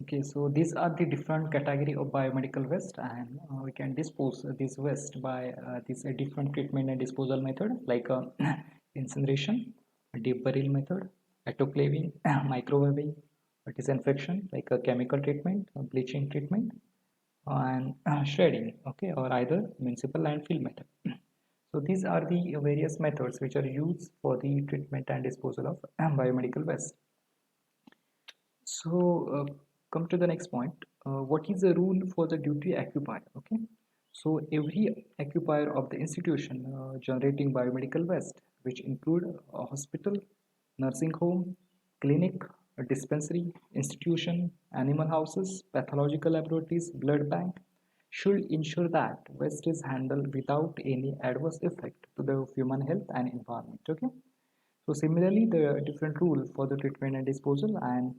Okay, so these are the different category of biomedical waste, and we can dispose this waste by this different treatment and disposal method like incineration, deep burial method, autoclaving, microwaving, disinfection like a chemical treatment, bleaching treatment, and shredding. Okay, or either municipal landfill method. So these are the various methods which are used for the treatment and disposal of biomedical waste. So come to the next point. What is the rule for the duty occupier? Okay. So every occupier of the institution generating biomedical waste, which include a hospital, nursing home, clinic, a dispensary, institution, animal houses, pathological laboratories, blood bank, should ensure that waste is handled without any adverse effect to the human health and environment. Okay. So similarly, the different rule for the treatment and disposal, and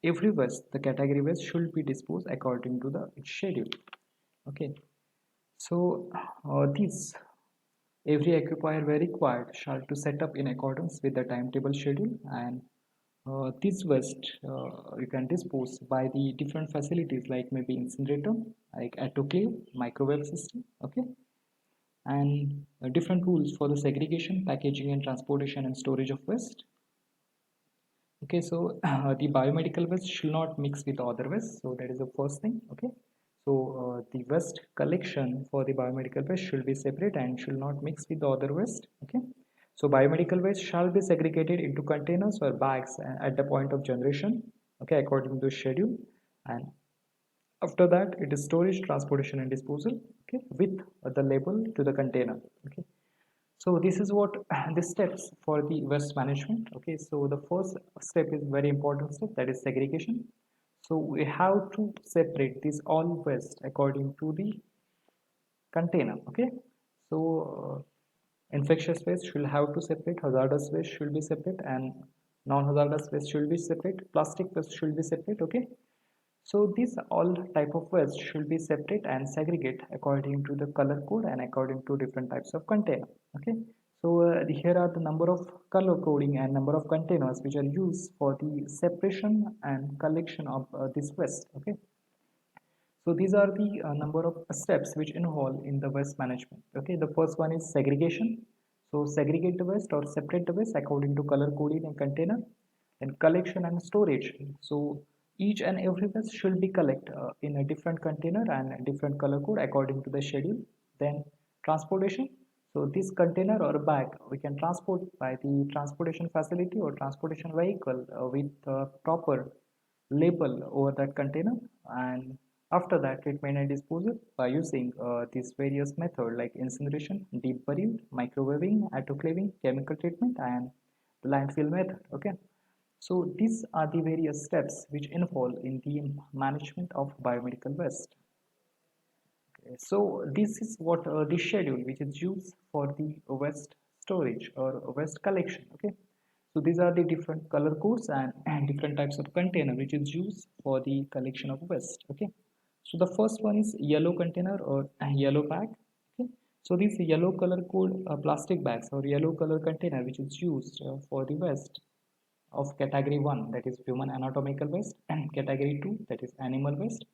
every waste, the category waste should be disposed according to the its schedule. Okay, so these every occupier where required shall to set up in accordance with the timetable schedule, and this waste you can dispose by the different facilities like maybe incinerator, like autoclave, microwave system. Okay, and different rules for the segregation, packaging, and transportation and storage of waste. Okay, so the biomedical waste should not mix with other waste. So that is the first thing. Okay, so the waste collection for the biomedical waste should be separate and should not mix with the other waste. Okay, so biomedical waste shall be segregated into containers or bags at the point of generation. Okay, according to schedule, and after that it is storage, transportation, and disposal. Okay, with the label to the container. Okay, so this is what the steps for the waste management. Okay, so the first step is very important step, that is segregation. So we have to separate this all waste according to the container. Okay, so infectious waste should have to separate, hazardous waste should be separate, and non-hazardous waste should be separate, plastic waste should be separate. Okay, so these all type of waste should be separate and segregate according to the color code and according to different types of container. Okay, so here are the number of color coding and number of containers which are used for the separation and collection of this waste. Okay, so these are the number of steps which involve in the waste management. Okay, the first one is segregation. So segregate the waste or separate the waste according to color coding and container. Then collection and storage. So each and every waste should be collected in a different container and a different color code according to the schedule. Then transportation. So this container or bag we can transport by the transportation facility or transportation vehicle with proper label over that container, and after that treatment and disposal by using these various methods like incineration, deep burial, microwaving, autoclaving, chemical treatment, and the landfill method. Okay, so these are the various steps which involve in the management of biomedical waste. Okay, so this is what the schedule which is used for the waste storage or waste collection. Okay, so these are the different color codes and different types of container which is used for the collection of waste. Okay, so the first one is yellow container or yellow bag. Okay, so these yellow color code plastic bags or yellow color container which is used for the waste of category 1, that is human anatomical waste, and category 2, that is animal waste,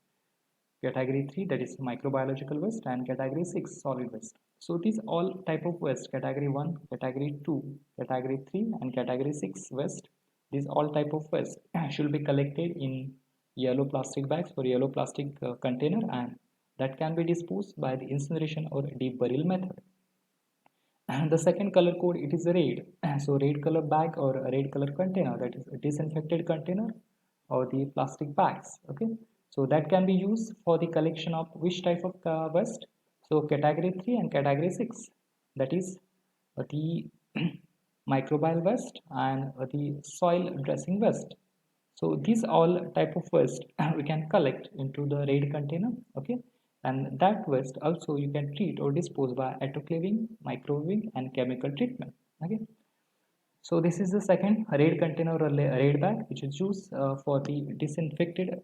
category 3, that is microbiological waste, and category 6, solid waste. So these all type of waste, category 1, category 2, category 3, and category 6 waste, these all type of waste should be collected in yellow plastic bags or yellow plastic container, and that can be disposed by the incineration or deep burial method. And the second color code, it is red. So red color bag or a red color container, that is a disinfected container or the plastic bags. Okay, so that can be used for the collection of which type of waste. So category 3 and category 6, that is the microbial waste and the soil dressing waste. So these all type of waste we can collect into the red container. Okay, and that waste also you can treat or dispose by autoclaving, microwaving, and chemical treatment. Okay, so this is the second red container or red bag which is used for the disinfected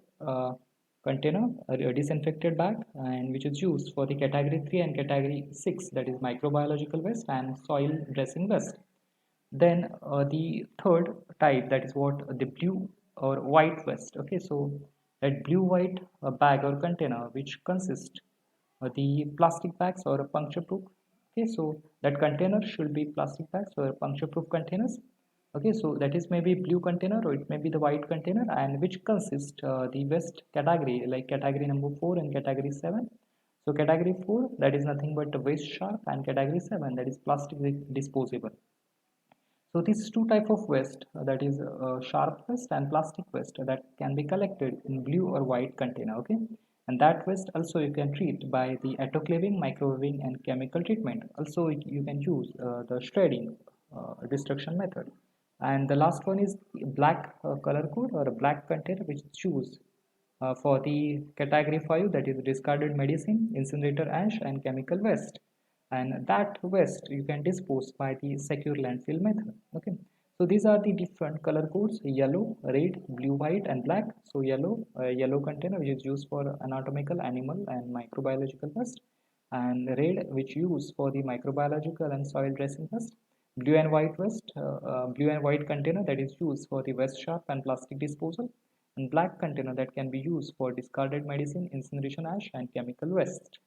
container, a disinfected bag, and which is used for the category 3 and category 6, that is microbiological waste and soil dressing waste. Then the third type, that is what the blue or white waste. Okay, so that blue white bag or container which consists the plastic bags or a puncture proof. Okay, so that container should be plastic bags or puncture proof containers. Okay, so that is maybe blue container or it may be the white container, and which consists the waste category like category number 4 and category 7. So category 4, that is nothing but waste sharp, and category 7, that is plastic disposable. So these two type of waste, that is sharp waste and plastic waste, that can be collected in blue or white container. Okay, and that waste also you can treat by the autoclaving, microwaving, and chemical treatment. Also you can use the shredding destruction method. And the last one is black color code or a black container, which is used for the category 5, that is discarded medicine, incinerator ash, and chemical waste. And that waste you can dispose by the secure landfill method. Okay, so these are the different color codes: yellow, red, blue, white, and black. So yellow, yellow container which is used for anatomical, animal, and microbiological waste, and red which used for the microbiological and soil dressing waste. Blue and white waste, blue and white container that is used for the waste sharp and plastic disposal, and black container that can be used for discarded medicine, incineration ash, and chemical waste.